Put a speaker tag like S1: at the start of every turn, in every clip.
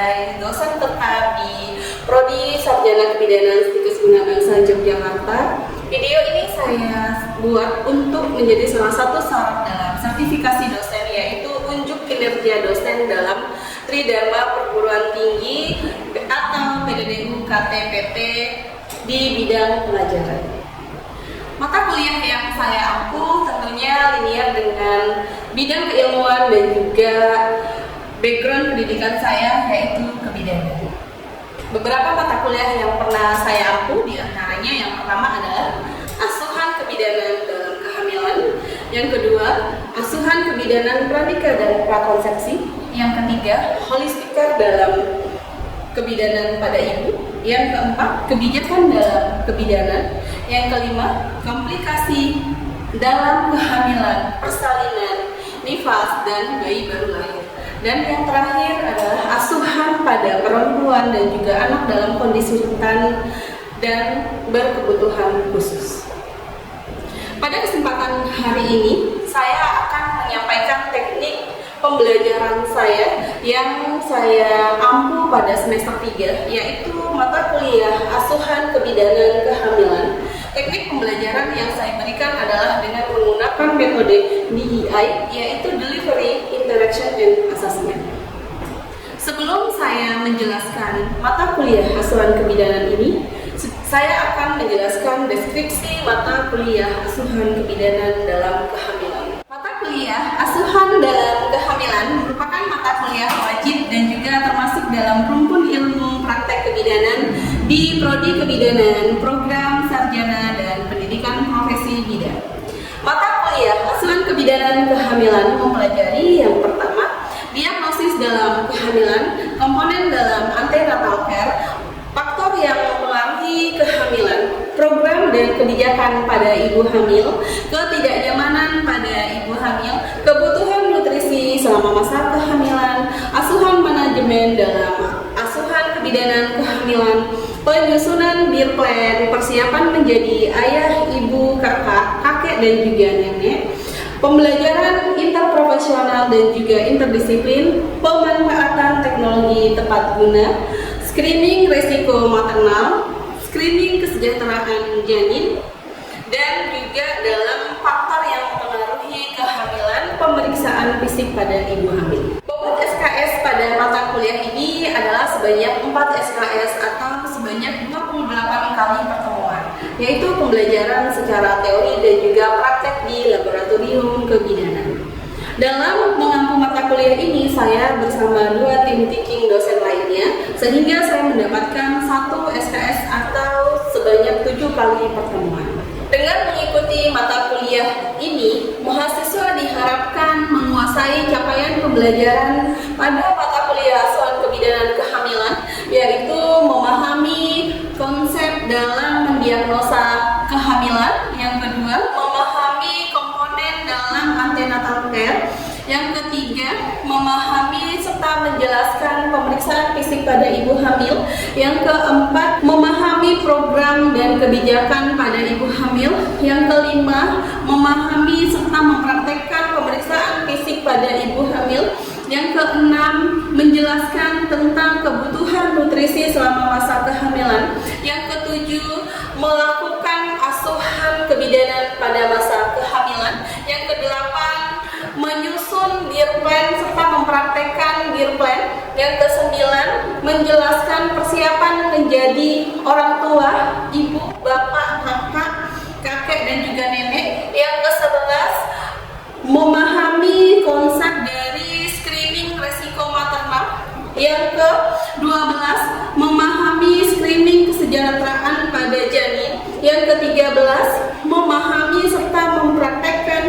S1: sebagai dosen tetap di Prodi Sarjana Kebidanan Situs Guna Bangsa Yogyakarta. Video ini saya buat untuk menjadi salah satu syarat dalam sertifikasi dosen, yaitu unjuk kinerja dosen dalam Tridharma Perguruan Tinggi atau PDDU KTPP di bidang pelajaran. Mata kuliah yang saya ampu tentunya linear dengan bidang keilmuan dan juga background pendidikan saya, yaitu kebidanan. Beberapa mata kuliah yang pernah saya ampu diantaranya yang pertama adalah asuhan kebidanan dalam kehamilan, yang kedua asuhan kebidanan pranikah dan prakonsepsi, yang ketiga holistika dalam kebidanan pada ibu, yang keempat kebijakan dalam kebidanan, yang kelima komplikasi dalam kehamilan, persalinan, nifas, dan bayi baru lahir. Dan yang terakhir adalah asuhan pada perempuan dan juga anak dalam kondisi rentan dan berkebutuhan khusus. Pada kesempatan hari ini, saya akan menyampaikan teknik pembelajaran saya yang saya ampu pada semester 3, yaitu mata kuliah asuhan kebidanan kehamilan. Teknik pembelajaran yang saya berikan adalah dengan menggunakan metode DEI, yaitu Delivery, Interaction, and Assessment. Sebelum saya menjelaskan mata kuliah asuhan kebidanan ini, saya akan menjelaskan deskripsi mata kuliah asuhan kebidanan dalam kehamilan. Mata kuliah asuhan dalam kehamilan merupakan mata kuliah wajib dan juga termasuk dalam rumpun ilmu praktek kebidanan di Prodi Kebidanan, Program Sarjana dan Pendidikan Profesi Bidan. Mata kuliah asuhan kebidanan kehamilan mempelajari yang pertama, diagnosis dalam kehamilan, komponen dalam antenatal care, faktor yang mempengaruhi kehamilan, program dan kebijakan pada ibu hamil, ketidaknyamanan pada ibu hamil, kebutuhan nutrisi selama masa kehamilan, asuhan manajemen dalam asuhan kebidanan kehamilan, penyusunan bear plan, persiapan menjadi ayah, ibu, kakek dan juga nenek, pembelajaran interprofesional dan juga interdisiplin, pemanfaatan teknologi tepat guna, screening risiko maternal, screening kesejahteraan janin, dan juga dalam faktor yang mempengaruhi kehamilan, pemeriksaan fisik pada ibu hamil. Bobot SKS pada mata kuliah ini adalah sebanyak 4 SKS atau sebanyak 28 kali pertemuan, yaitu pembelajaran secara teori dan juga praktek di laboratorium kebidanan. Dalam mengampu mata kuliah ini, saya bersama 2 tim teaching dosen lainnya, sehingga saya mendapatkan 1 SKS atau sebanyak 7 kali pertemuan. Dengan mengikuti mata kuliah ini, mahasiswa diharapkan menguasai capaian pembelajaran pada mata kuliah asuhan kebidanan kehamilan, yaitu memahami konsep dalam mendiagnosa kehamilan, yang kedua memahami komponen dalam antenatal care, yang ketiga memahami serta menjelaskan pemeriksaan fisik pada ibu hamil, yang keempat memahami program dan kebijakan pada ibu hamil, yang kelima memahami serta mempraktekkan pemeriksaan fisik pada ibu hamil, yang keenam menjelaskan tentang kebutuhan nutrisi selama masa kehamilan, yang ketujuh melakukan asuhan kebidanan pada masa kehamilan, yang kedelapan menyusun bear plan serta mempraktekkan bear plan, yang kesembilan menjelaskan persiapan menjadi orang tua, ibu, bapak, kakek dan juga nenek, yang ke-11 memahami konsep dari screening resiko maternal, yang ke-12 memahami screening kesejahteraan pada janin, yang ke-13 memahami serta mempraktekkan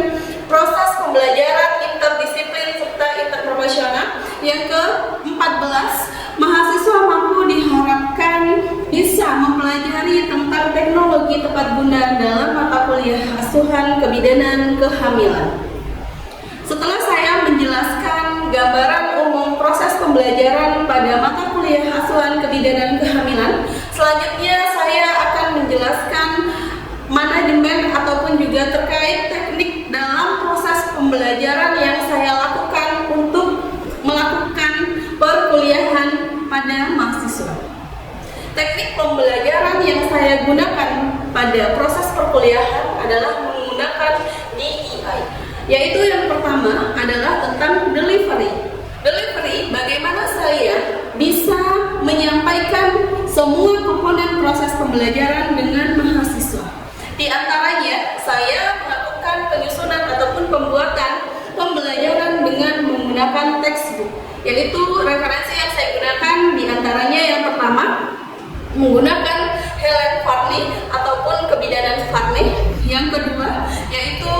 S1: proses pembelajaran interdisiplin serta interprofesional, yang ke-14 mahasiswa mampu diharapkan bisa mempelajari tentang teknologi tepat guna dalam mata kuliah asuhan kebidanan kehamilan. Setelah saya menjelaskan gambaran umum proses pembelajaran pada mata kuliah asuhan kebidanan kehamilan, selanjutnya saya akan menjelaskan manajemen ataupun juga terkait teknik dalam proses pembelajaran yang saya lakukan untuk melakukan perkuliahan kepada mahasiswa. Teknik pembelajaran yang saya gunakan pada proses perkuliahan adalah menggunakan DEI, yaitu yang pertama adalah tentang delivery. Delivery, bagaimana saya bisa menyampaikan semua komponen proses pembelajaran dengan mahasiswa. Di antaranya, saya melakukan penyusunan ataupun pembuatan pembelajaran dengan menggunakan textbook, yaitu referensi yang saya gunakan di antaranya yang pertama menggunakan Helen Farley ataupun kebidanan Farley. Yang kedua yaitu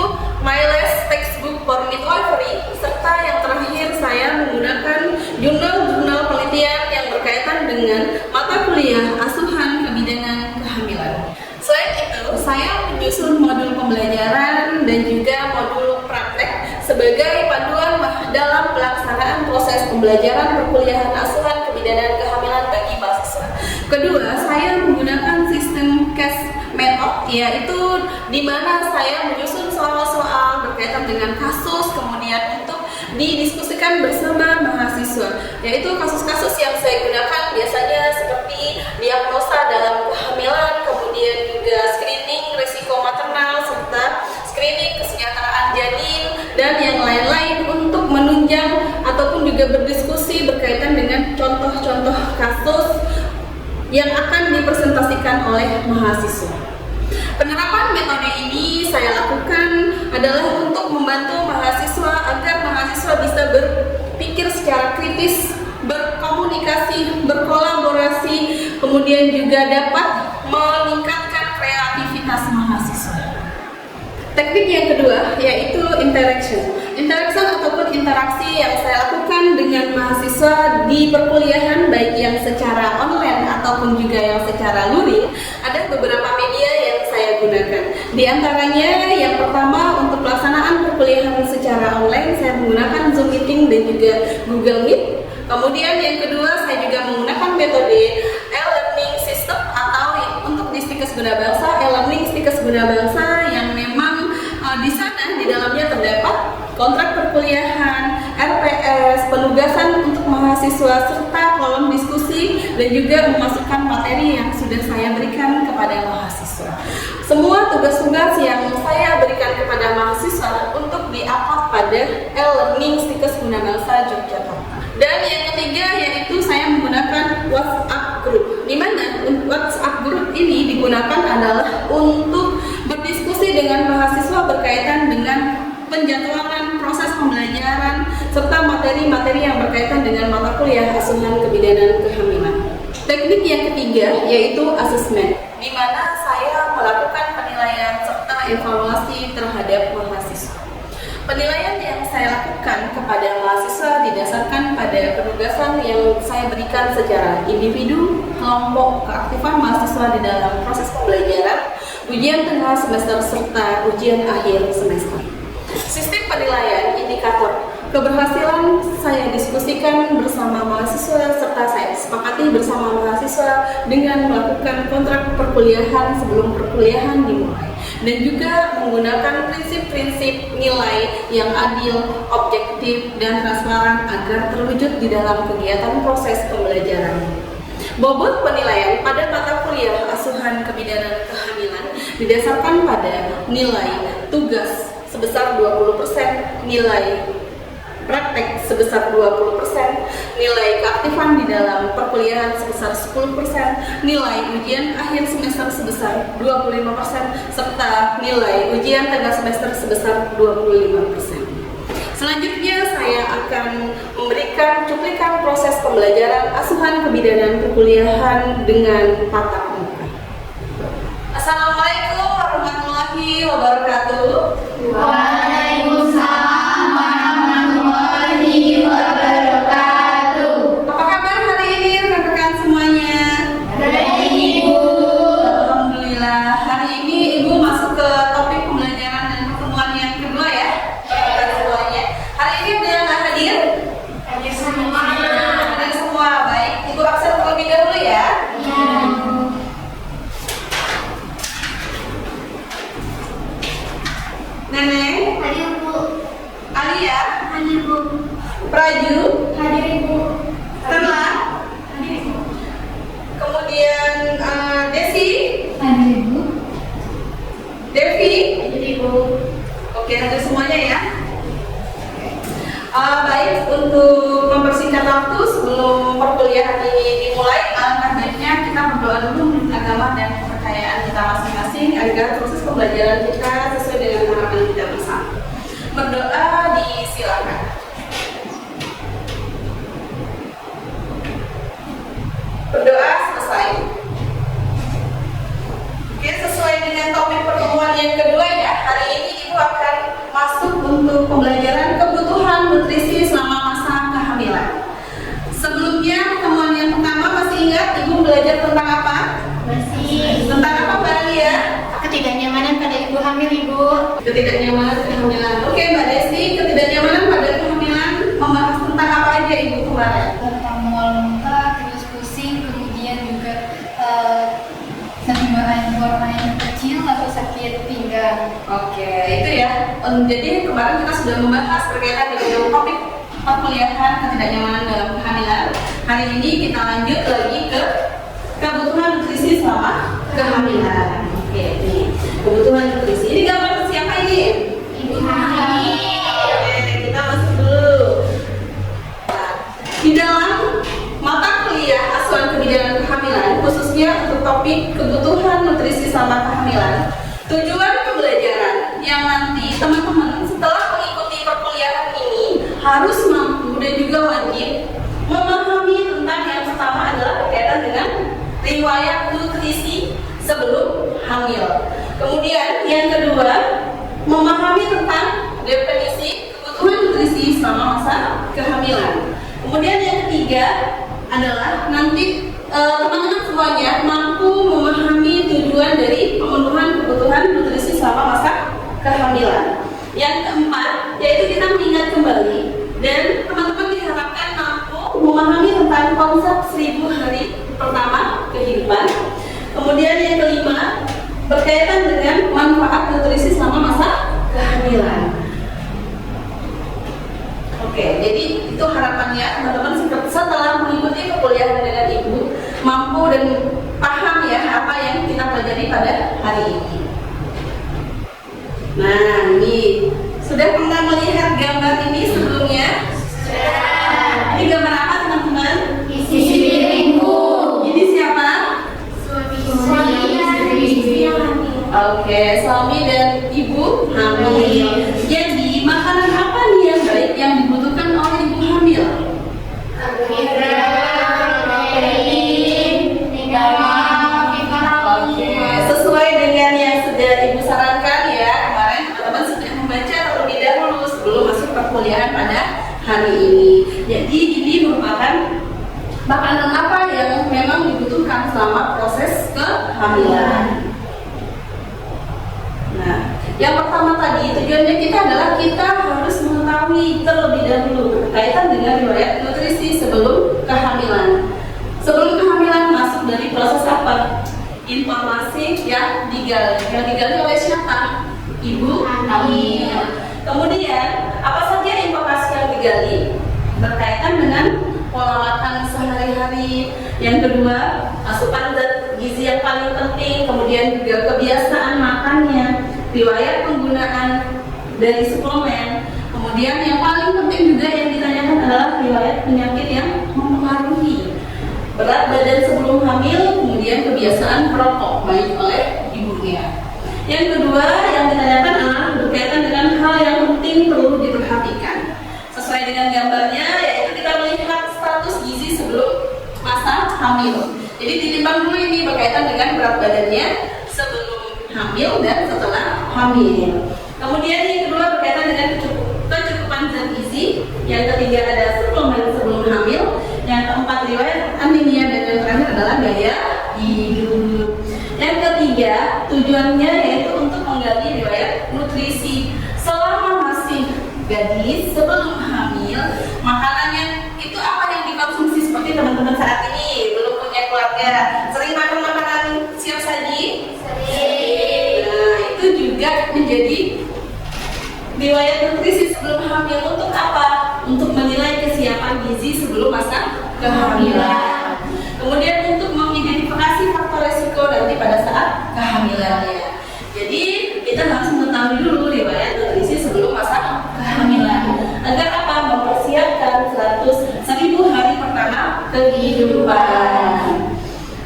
S1: Miles Textbook for Midwifery, serta yang terakhir saya menggunakan jurnal-jurnal penelitian yang berkaitan dengan mata kuliah asuhan kebidanan kehamilan. Selain itu, saya menyusun modul pembelajaran dan juga modul praktek sebagai panduan dalam pelaksanaan proses pembelajaran perkuliahan asuhan kebidanan kehamilan bagi mahasiswa. Kedua, saya menggunakan sistem case method, yaitu di mana saya menyusun soal-soal berkaitan dengan kasus, kemudian untuk didiskusikan bersama mahasiswa, yaitu kasus-kasus yang saya gunakan biasanya seperti diagnosa dalam kehamilan, kemudian juga screening risiko maternal, serta screening kesejahteraan janin, dan yang lain-lain untuk menunjang ataupun juga berdiskusi berkaitan dengan contoh-contoh kasus yang akan dipresentasikan oleh mahasiswa. Penerapan metode ini saya lakukan adalah untuk membantu mahasiswa agar mahasiswa bisa berpikir secara kritis, berkomunikasi, berkolaborasi, kemudian juga dapat meningkatkan kreativitas mahasiswa. Teknik yang kedua yaitu interaction. Interaction ataupun interaksi yang saya lakukan dengan mahasiswa di perkuliahan, baik yang secara online ataupun juga yang secara luring, ada beberapa media yang saya gunakan. Di antaranya yang pertama untuk pelaksanaan perkuliahan secara online saya menggunakan Zoom Meeting dan juga Google Meet. Kemudian yang kedua saya juga menggunakan metode e-learning system atau untuk di Stikes Guna Bangsa, e-learning Stikes Guna Bangsa yang memang di sana di dalamnya terdapat kontrak perkuliahan, RPS, penugasan untuk mahasiswa, serta kolom diskusi dan juga memasukkan materi yang sudah saya berikan kepada mahasiswa. Semua tugas-tugas yang saya berikan kepada mahasiswa untuk di-upload pada e-learning Stikes Guna Bangsa Yogyakarta. Dan yang ketiga yaitu saya menggunakan WhatsApp group, di mana WhatsApp group ini digunakan adalah untuk berdiskusi dengan mahasiswa berkaitan dengan penjadwalan proses pembelajaran serta materi-materi yang berkaitan dengan mata kuliah asuhan kebidanan kehamilan. Teknik yang ketiga yaitu asesmen, di mana saya melakukan penilaian serta evaluasi terhadap mahasiswa. Penilaian yang saya lakukan kepada mahasiswa didasarkan pada penugasan yang saya berikan secara individu, kelompok, keaktifan mahasiswa di dalam proses pembelajaran, ujian tengah semester, serta ujian akhir semester. Sistem penilaian indikator keberhasilan saya diskusikan bersama mahasiswa serta saya sepakati bersama mahasiswa dengan melakukan kontrak perkuliahan sebelum perkuliahan dimulai, dan juga menggunakan prinsip-prinsip nilai yang adil, objektif, dan transparan agar terwujud di dalam kegiatan proses pembelajaran. Bobot penilaian pada mata kuliah asuhan kebidanan kehamilan didasarkan pada nilai tugas sebesar 20%, nilai praktek sebesar 20%, nilai keaktifan di dalam perkuliahan sebesar 10%, nilai ujian akhir semester sebesar 25%, serta nilai ujian tengah semester sebesar 25%. Selanjutnya saya akan memberikan cuplikan proses pembelajaran asuhan kebidanan perkuliahan dengan tatap muka. Assalamualaikum warahmatullahi wabarakatuh.
S2: Waalaikumsalam warahmatullahi wabarakatuh.
S1: Apa kabar hari ini rekan-rekan semuanya?
S2: Baik, Ibu.
S1: Alhamdulillah. Hari ini Ibu masuk ke topik pembelajaran dan pertemuan yang kedua ya, rekan semuanya. Hari ini ada yang nggak hadir?
S2: Hadir semua.
S1: Hadir semua. Baik, Ibu absen terlebih dahulu ya.
S2: Nenek.
S1: perkuliahan ini dimulai, alangkah baiknya kita berdoa dulu menurut agama dan kepercayaan kita masing-masing agar proses pembelajaran kita sesuai dengan harapan kita bersama. Berdoa disilakan. Berdoa selesai. Oke, sesuai dengan topik pertemuan yang kedua ya, hari ini Ibu akan masuk untuk pembelajaran kebutuhan nutrisi selama masa kehamilan. Sebelumnya pertemuan yang pertama masih ingat Ibu belajar tentang apa?
S2: Masih.
S1: Tentang apa Mbak Alia?
S2: Ketidaknyamanan pada ibu hamil, Ibu.
S1: Ketidaknyamanan kehamilan. Oke Mbak Desi, ketidaknyamanan pada kehamilan membahas tentang apa aja Ibu kemarin?
S2: Tentang mual muntah, terus pusing, kemudian juga sakit air kecil atau sakit pinggang.
S1: Oke, itu ya. Jadi kemarin kita sudah membahas berkaitan dengan topik perkuliahan ketidaknyamanan dalam kehamilan. Hari ini kita lanjut lagi ke kebutuhan nutrisi selama kehamilan. Oke, ini kebutuhan nutrisi. Ini gambar siapa ini?
S2: Ibu hamil.
S1: Oke, kita masuk dulu. Nah, di dalam mata kuliah asuhan kebijakan kehamilan, khususnya untuk topik kebutuhan nutrisi selama kehamilan, tujuan pembelajaran yang nanti teman-teman setelah mengikuti perkuliahan ini harus mampu dan juga wajib memahami tentang yang pertama adalah berkaitan dengan riwayat nutrisi sebelum hamil. Kemudian yang kedua, memahami tentang definisi kebutuhan nutrisi selama masa kehamilan. Kemudian yang ketiga adalah nanti teman-teman semuanya mampu memahami tujuan dari pemenuhan kebutuhan nutrisi selama masa kehamilan. Yang keempat, yaitu kita mengingat kembali dan teman-teman diharapkan mampu memahami tentang konsep 1000 hari pertama kehidupan. Kemudian yang kelima, berkaitan dengan manfaat nutrisi selama masa kehamilan. Oke, jadi itu harapannya teman-teman setelah mengikuti perkuliahan dengan Ibu mampu dan paham ya apa yang kita pelajari pada hari ini. Nah, ini sudah pernah melihat gambar ini sebelumnya? Sudah. Ini gambar apa teman-teman?
S2: Isi piringku.
S1: Ini siapa? Oke, suami dan ibu hamil. Jadi makanan apa nih yang baik yang dibutuhkan oleh ibu hamil? Oke, sesuai dengan yang sudah ibu sarankan ya, kemarin teman-teman sudah membaca terlebih dahulu sebelum masuk perkuliahan pada hari ini. Jadi ini merupakan makanan apa yang memang dibutuhkan selama proses kehamilan. Nah, yang pertama tadi tujuannya kita adalah kita harus mengetahui terlebih dahulu berkaitan dengan riwayat nutrisi sebelum kehamilan. Sebelum kehamilan masuk dari proses apa? Informasi yang digali. Yang digali oleh siapa? Ibu hamil. Kemudian apa saja informasi yang digali? Berkaitan dengan pola makan sehari-hari. Yang kedua, asupan zat gizi yang paling penting, kemudian juga kebiasaan makannya, riwayat penggunaan dari suplemen. Kemudian yang paling penting juga yang ditanyakan adalah riwayat penyakit yang mempengaruhi berat badan sebelum hamil, kemudian kebiasaan perokok baik oleh ibunya. Yang kedua yang ditanyakan adalah berkaitan dengan hal yang penting perlu diperhatikan. Sesuai dengan gambarnya, yaitu kita melihat status gizi sebelum masa hamil. Jadi ditimbang dulu ini berkaitan dengan berat badannya sebelum hamil dan setelah hamil. Kemudian yang kedua berkaitan dengan kecukupan zat gizi. Yang ketiga ada suplemen sebelum hamil. Yang keempat riwayat anemia dan yang terakhir adalah gaya hidup. Yang ketiga tujuannya yaitu untuk menggali riwayat nutrisi selama masih gadis sebelum hamil. Makanannya itu apa yang dikonsumsi seperti teman-teman saat ini belum punya keluarga, sering makan makanan siap saji? Sering. Nah, itu juga menjadi riwayat nutrisi sebelum hamil untuk apa? Untuk menilai kesiapan gizi sebelum masa kehamilan. Kemudian untuk mengidentifikasi faktor resiko nanti pada saat kehamilannya. Jadi kita harus mengetahui dulu riwayat nutrisi sebelum masa kehamilan. Agar apa? Mempersiapkan 1000 hari pertama kehidupan. kehidupan.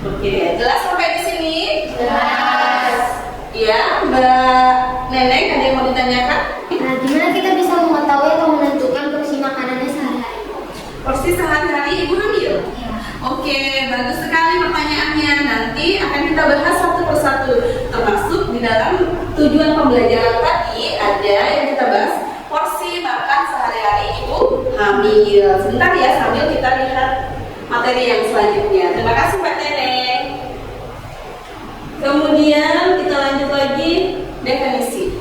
S1: Oke, jelas sampai di sini?
S2: Jelas.
S1: Ya, Mbak Neneng, ada yang mau ditanyakan?
S2: Nah, gimana kita bisa mengetahui atau menentukan porsi makanannya sehari-hari?
S1: Porsi sehari-hari ibu hamil?
S2: Ya.
S1: Oke, bagus sekali pertanyaannya. Nanti akan kita bahas satu persatu. Termasuk di dalam tujuan pembelajaran tadi ada yang kita bahas porsi makan sehari-hari ibu hamil. Sebentar ya, sambil kita lihat materi yang selanjutnya. Terima kasih Mbak Neneng. Kemudian kita lanjut lagi definisi.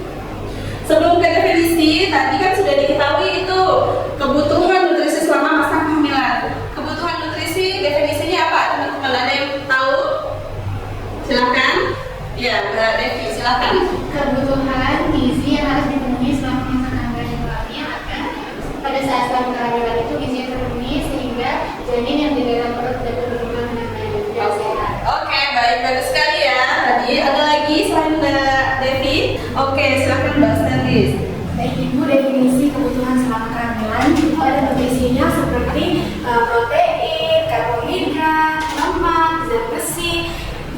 S1: Sebelum ke definisi, tadi kan sudah diketahui itu kebutuhan nutrisi selama masa kehamilan. Kebutuhan nutrisi definisinya apa? Teman-teman ada yang tahu? Silakan. Ya, Mbak Devi, silakan.
S2: Kebutuhan gizi yang harus dipenuhi selama masa kehamilan yang alamiah agar pada saat selama kehamilan itu gizi yang terpenuhi sehingga janin yang di dalam perut dapat berkembang dengan baik dan sehat.
S1: Oke, baik, bagus sekali ya. Tadi ada lagi selain Mbak Devi. Oke, silakan Mbak Stanlis.
S3: Baik Ibu, definisi kebutuhan selama kehamilan itu ada nutrisinya seperti protein, karbohidrat, lemak, zat besi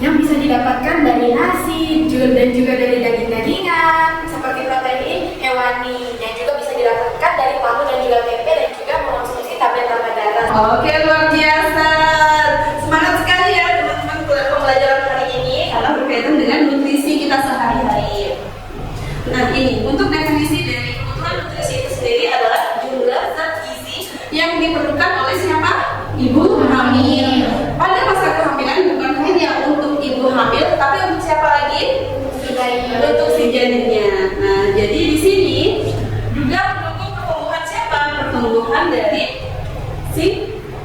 S3: yang bisa didapatkan dari nasi dan juga dari daging-dagingan seperti protein hewani yang juga bisa didapatkan dari paru dan juga tempe dan juga mengonsumsi tablet tambah darah.
S1: Oke, luar biasa. Semangat sekali ya teman-teman pembelajaran hari ini karena berkaitan dengan nutrisi kita sehari-hari. Nah, ini untuk definisi dari kebutuhan nutrisi itu sendiri adalah jumlah zat gizi yang diperlukan oleh siapa? Ibu hamil. Pada masa kehamilan bukan hanya untuk ibu hamil, tapi untuk siapa lagi? Untuk si janinnya. Nah, jadi di sini juga mendukung pertumbuhan siapa? Pertumbuhan dari si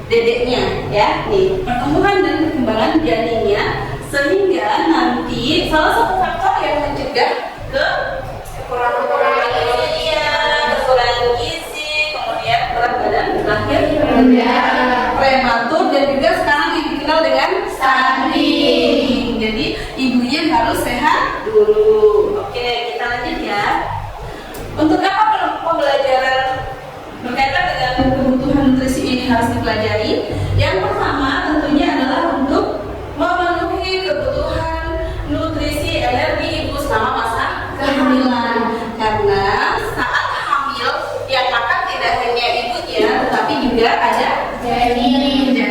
S1: dedeknya, ya. Nih, pertumbuhan dan perkembangan janinnya sehingga nanti salah satu faktor yang mencegah kekurangan gizi, kemudian berat badan lahir prematur dan juga sekarang yang dikenal dengan stunting. Jadi ibunya harus sehat dulu. Oke, kita lanjut ya. Untuk apa pembelajaran berkaitan dengan kebutuhan nutrisi ini harus dipelajari? Yang pertama tentunya adalah untuk memenuhi kebutuhan nutrisi energi ibu selama masa kehamilan. Karena saat hamil yang makan tidak hanya ibunya, tetapi juga ada janinnya.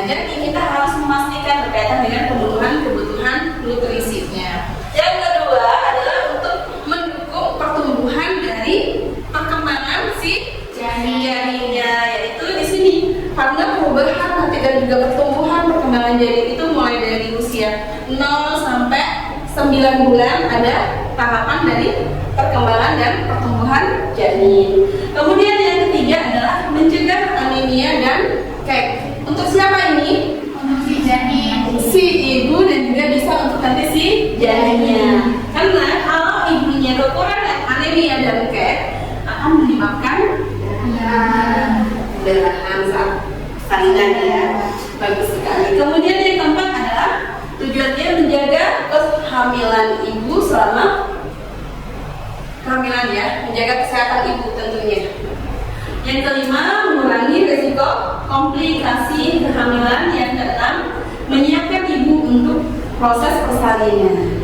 S1: Jadi kita harus memastikan berkaitan dengan kebutuhan nutrisinya. Yang kedua adalah untuk mendukung pertumbuhan dari perkembangan si janinnya, yaitu di sini karena perubahan nanti dan juga pertumbuhan perkembangan janin itu mulai dari usia 0 sampai 9 bulan ada tahapan dari perkembangan dan pertumbuhan janin. Kemudian yang ketiga adalah mencegah anemia dan kek. Untuk siapa ini?
S2: Untuk si janin.
S1: Si ibu dan juga bisa untuk nanti si janinnya. Karena kalau ibunya kekurangan anemia dan kek akan menyebabkan pendarahan saat salinan ya. Bagus sekali. Kemudian yang keempat adalah tujuannya menjaga kehamilan ibu selama kehamilan ya, menjaga kesehatan ibu tentunya. Yang kelima, mengurangi risiko komplikasi kehamilan. Yang keenam, menyiapkan ibu untuk proses persalinan.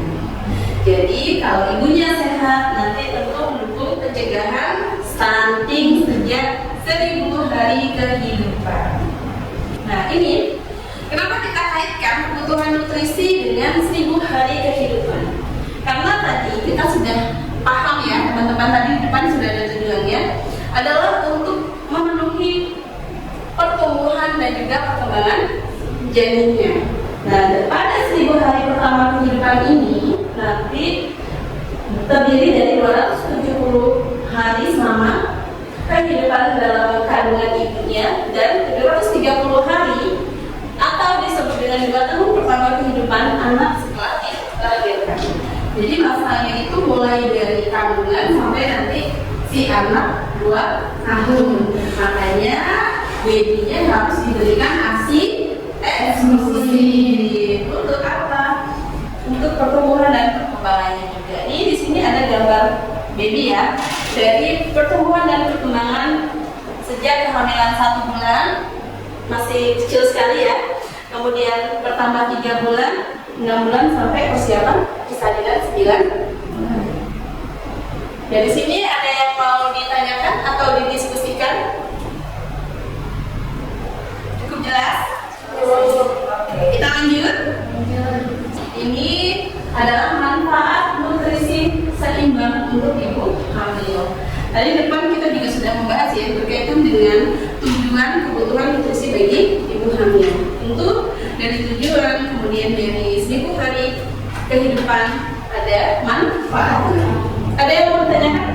S1: Jadi kalau ibunya sehat, nanti tentu mendukung pencegahan stunting sejak 1000 hari kehidupan. Nah ini, kenapa kita kaitkan kebutuhan nutrisi dengan 1000 hari kehidupan? Karena tadi kita sudah paham ya teman-teman, tadi di depan sudah ada tujuannya adalah untuk memenuhi pertumbuhan dan juga perkembangan janinnya. Nah pada 1000 hari pertama kehidupan ini nanti terdiri dari 270 hari selama kehidupan dalam kandungan ibunya dan 230 hari atau disebut dengan 2 tahun pertama kehidupan anak setelah dilahirkan. Jadi masanya itu mulai dari kandungan sampai nanti si anak 2 tahun. Makanya babynya harus diberikan ASI eksklusif. Untuk apa? Untuk pertumbuhan dan perkembangannya juga. Ini di sini ada gambar baby ya, dari pertumbuhan dan perkembangan sejak kehamilan 1 bulan masih kecil sekali ya. Kemudian bertambah 3 bulan, 6 bulan sampai persiapan persalinan 9 bulan. Dari sini ada yang mau ditanyakan atau didiskusikan? Cukup jelas? Oke, kita lanjut. Ini adalah manfaat nutrisi seimbang untuk ibu hamil. Tadi depan kita juga sudah membahas ya berkaitan dengan tujuan kebutuhan nutrisi bagi ibu hamil. Tentu dari tujuan, kemudian dari 1000 hari kehidupan ada manfaatnya. Ada yang mau ditanyakan?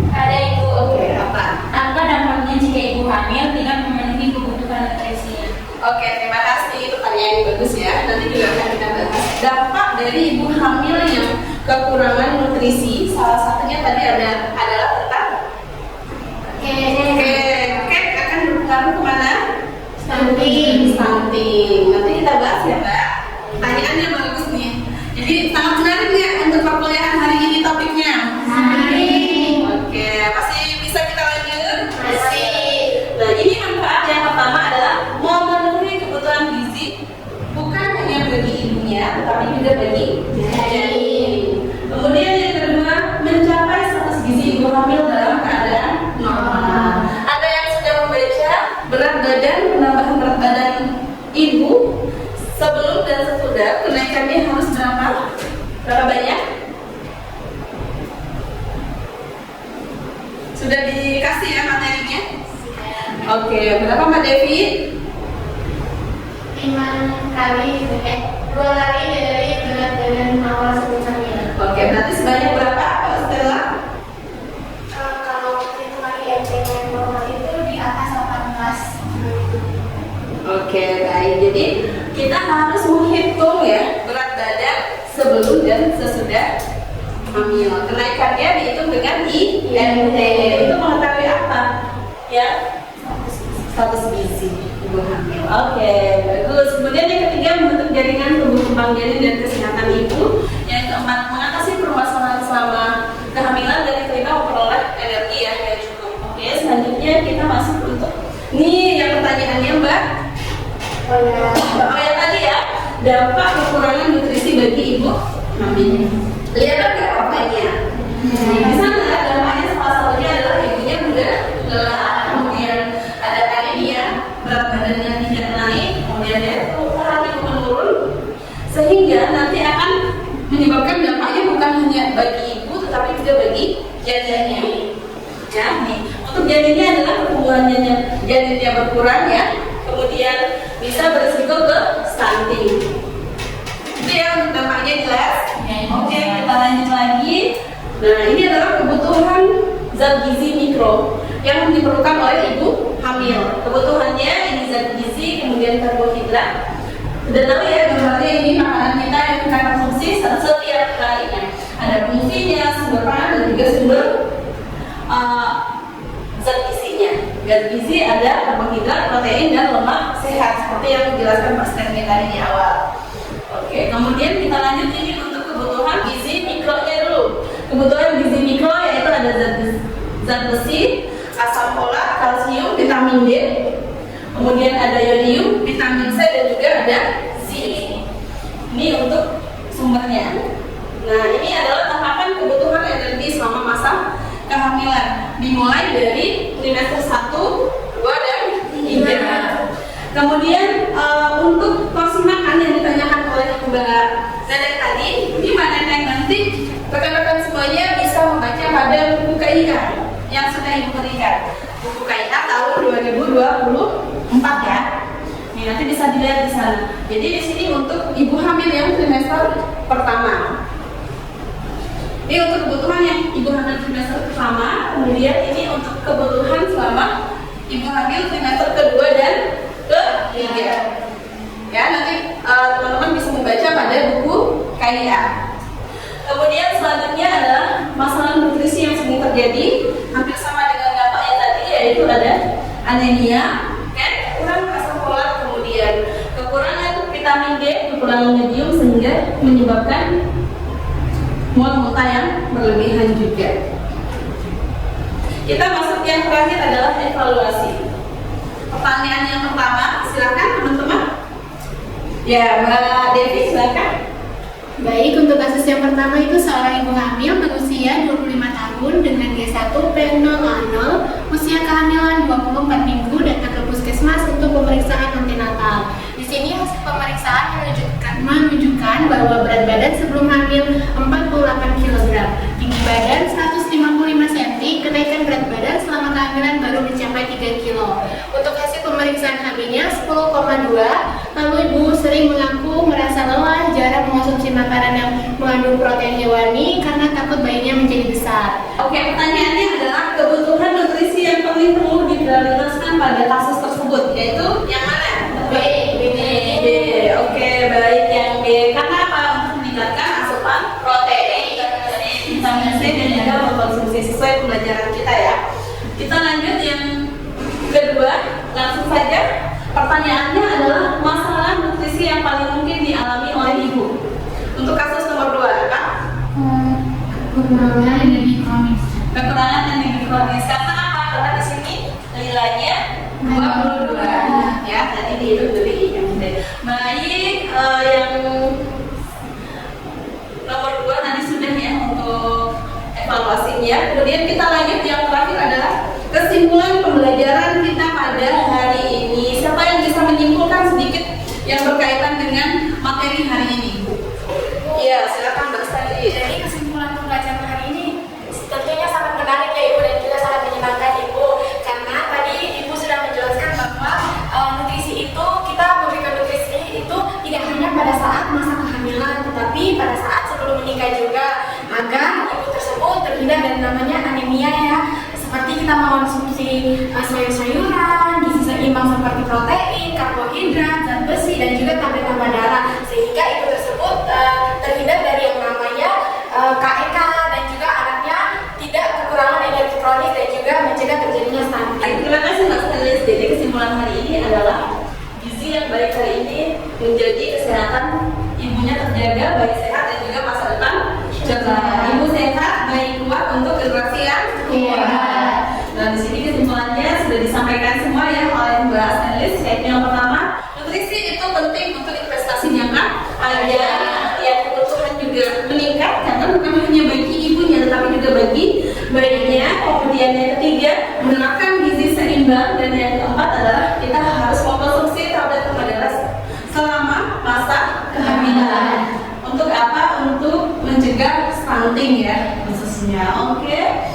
S2: Ada ibu.
S1: Oke, apa?
S2: Apa dampaknya jika ibu hamil tidak memenuhi kebutuhan nutrisinya?
S1: Oke, terima kasih. Itu pertanyaan yang bagus ya. Nanti juga akan kita bahas. Dampak dari ibu hamil yang kekurangan nutrisi, salah satunya tadi adalah tentang Oke, akan berpengaruh kemana?
S2: Stunting.
S1: Stunting. Nanti kita bahas ya, Mbak. Pertanyaannya bagus nih. Jadi sangat menarik ya untuk perkuliahan hari ini topiknya. Oke, pasti bisa kita lanjut. Nah, ini manfaat yang pertama adalah memenuhi kebutuhan gizi bukan hanya bagi ibunya, tetapi juga bagi janin. Kemudian yang kedua, mencapai status gizi ibu hamil dalam keadaan normal. Ada yang sudah membaca berat badan, penambahan berat badan ibu sebelum dan sesudah kenaikannya harus berapa? Berapa banyak? Sudah dikasih ya materinya? Oke, berapa Mbak Devi?
S2: 5 kali, 2 kali dari berat badan awal sebelum hamil.
S1: Oke, berarti sebanyak berapa Stella?
S3: Kalau itu lagi yang normal itu di atas 18.
S1: Oke, baik. Jadi kita harus menghitung ya berat badan sebelum dan sesudah hamil. Kenaikannya dihitung dengan IMT. Itu mengetahui apa? Ya, status gizi ibu hamil. Oke, bagus. Kemudian yang ketiga, membentuk jaringan tumbuh kembang janin dan kesehatan ibu. Yang keempat, mengatasi permasalahan selama kehamilan dan kelima memperoleh energi yang cukup. Oke, selanjutnya kita masuk untuk ini yang pertanyaannya Mbak. Oh ya tadi ya, dampak kekurangan nutrisi bagi ibu hamil. Lihat nggak apanya? Di sana dampaknya salah satunya adalah ibunya mudah lelah, kemudian ada anemia, berat badannya tidak naik, kemudian daya tahan tubuh menurun, sehingga nanti akan menyebabkan dampaknya bukan hanya bagi ibu tetapi juga bagi janinnya. Ya, nih untuk janinnya adalah pertumbuhan janinnya berkurang ya, kemudian bisa berisiko ke stunting. Itu ya untuk dampaknya jelas. Oke, kita lanjut lagi. Nah, ini adalah kebutuhan zat gizi mikro yang diperlukan oleh ibu hamil. Kebutuhannya ini zat gizi, kemudian karbohidrat. Sudah tahu ya gambarnya ini makanan kita yang kita konsumsi setiap harinya. Ada fungsinya, sumber pangan dan juga sumber zat gizinya. Zat gizi ada karbohidrat, protein dan lemak sehat seperti yang dijelaskan Pak Stanley tadi di awal. Oke, kemudian kita lanjut ini untuk kebutuhan gizi mikronya dulu. Kebutuhan gizi mikro yaitu ada zat besi, asam folat, kalsium, vitamin D, kemudian ada yodium, vitamin C dan juga ada zinc. Ini untuk sumbernya. Nah, ini adalah tahapan kebutuhan energi selama masa kehamilan, dimulai dari trimester 1, 2 dan 3. Kemudian untuk porsi makan yang ditanyakan oleh Mbak Neneng tadi, di mana Neneng nanti rekan-rekan semuanya bisa membaca pada buku KIK yang sudah Ibu berikan. Buku KIK tahun 2024 ya. Ini nanti bisa dilihat di sana. Jadi di sini untuk ibu hamil yang trimester pertama. Ini untuk kebutuhan yang ibu hamil trimester pertama, kemudian ini untuk kebutuhan selama ibu hamil trimester kedua dan ketiga. Ya, nanti teman-teman bisa membaca pada buku KIA. Kemudian selanjutnya adalah masalah nutrisi yang sering terjadi, hampir sama dengan dampaknya tadi, yaitu ada anemia, kurang asam folat, kemudian kekurangan vitamin D, kekurangan yodium sehingga menyebabkan mual muntah yang berlebihan juga. Kita masuk yang terakhir adalah evaluasi. pertanyaan yang pertama, silakan teman-teman. Ya, Mbak Devi, silakan.
S2: Baik, untuk kasus yang pertama itu seorang ibu hamil berusia 25 tahun dengan G1P0A0, usia kehamilan 24 minggu, datang ke puskesmas untuk pemeriksaan antenatal. Di sini hasil pemeriksaan menunjukkan bahwa berat badan sebelum hamil 48 kg, tinggi badan 155 cm, kenaikan berat badan selama kehamilan baru mencapai 3 kg. Untuk hasil pemeriksaan hamilnya 10,2, lalu ibu sering mengaku merasa lelah, jarang mengonsumsi makanan yang mengandung protein hewani karena takut bayinya menjadi besar.
S1: Oke, pertanyaannya adalah kebutuhan nutrisi yang paling perlu diprioritaskan pada kasus tersebut, yaitu yang mana?
S2: B.
S1: Oke, baik, yang B. Karena apa? Untuk meningkatkan asupan protein, vitamin C, dan juga mengkonsumsi sesuai pembelajaran kita ya. Kita lanjut yang kedua, langsung saja. Pertanyaannya adalah masalah nutrisi yang paling mungkin dialami oleh ibu. Untuk kasus nomor 2, Kak?
S2: Kekurangan energi kronis.
S1: Kekurangan energi kronis. Karena apa? Karena di sini nilainya 22. Ya, tadi dihitung dari yang gede. Baik, yang nomor 2 tadi sudah ya untuk evaluasinya. Kemudian kita lanjut yang terakhir adalah kesimpulan pembelajaran kita pada hari ini. Siapa yang bisa menyimpulkan sedikit yang berkaitan dengan materi hari ini? Iya, silakan Mbak Stadi.
S3: Jadi kesimpulan pembelajaran hari ini tentunya sangat menarik ya Ibu, dan juga sangat menyenangkan Ibu, karena tadi Ibu sudah menjelaskan bahwa nutrisi itu, kita memberikan nutrisi itu tidak hanya pada saat masa kehamilan, tetapi pada saat sebelum menikah juga, agar ibu tersebut terhindar dari namanya anemia ya. Seperti kita mengonsumsi sayur-sayuran, gizi seimbang seperti protein, karbohidrat, zat besi, dan juga tablet-tablet darah, sehingga ibu tersebut terhindar dari yang namanya KEK, dan juga anaknya tidak kekurangan energi kronis dan juga mencegah terjadinya stunting.
S1: Terima kasih Mbak Stadi. Jadi kesimpulan hari ini adalah gizi yang baik hari ini menjadi kesehatan ibunya terjaga, bayi sehat, dan juga masa depan cerah. Ibu sehat, bayi kuat untuk generasi yang kuat. Nah, di sini kesimpulannya sudah disampaikan semua ya oleh Mbak Stanis. Yaitu yang pertama, nutrisi itu penting untuk investasi jangka panjang. Yang kebutuhan juga meningkat karena bukan hanya bagi ibunya tetapi juga bagi bayinya. Kemudian yang ketiga, menerapkan gizi seimbang, dan yang keempat adalah kita harus mengkonsumsi tablet darah selama masa kehamilan. Untuk apa? Untuk mencegah stunting ya khususnya. Oke.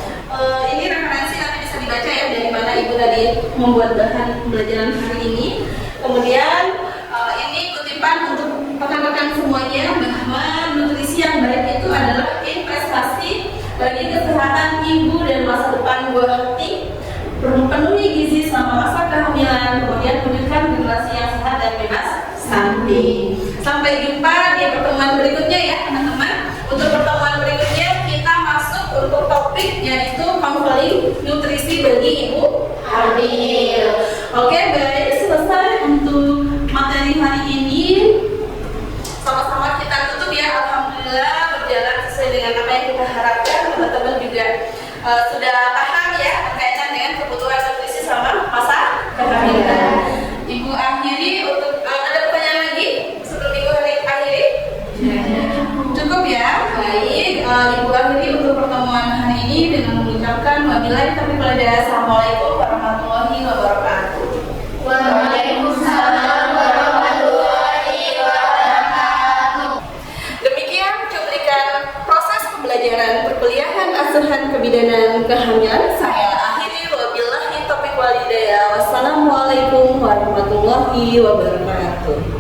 S1: Ini referensi nanti bisa dibaca ya dari mana ibu tadi membuat bahan pembelajaran hari ini. Kemudian ini kutipan untuk rekan-rekan semuanya bahwa nutrisi yang baik itu adalah investasi bagi kesehatan ibu dan masa depan buah hati. Penuhi gizi selama masa kehamilan, kemudian wujudkan generasi yang sehat dan bebas stunting. Sampai jumpa di pertemuan berikutnya ya teman-teman. Untuk pertemuan berikutnya kita masuk untuk topik yaitu konseling nutrisi bagi ibu hamil. Oke, baik, selesai untuk materi hari ini. Sama-sama kita tutup ya. Alhamdulillah berjalan sesuai dengan apa yang kita harapkan. Teman-teman juga sudah paham ya berkaitan dengan kebutuhan nutrisi selama masa kehamilan. Ibu akhiri untuk ada pertanyaan lagi sebelum ibu akhiri? Cukup ya. Baik, ibu akhiri untuk pertemuan hari ini dengan mengucapkan wabillahi taufiq wal hidayah. Assalamualaikum warahmatullahi wabarakatuh.
S2: Waalaikumsalam warahmatullahi wabarakatuh.
S1: Demikian cuplikan proses pembelajaran perkuliahan asuhan kebidanan kehamilan. Saya akhiri wabillahi taufiq wal hidayah. Wassalamualaikum warahmatullahi wabarakatuh.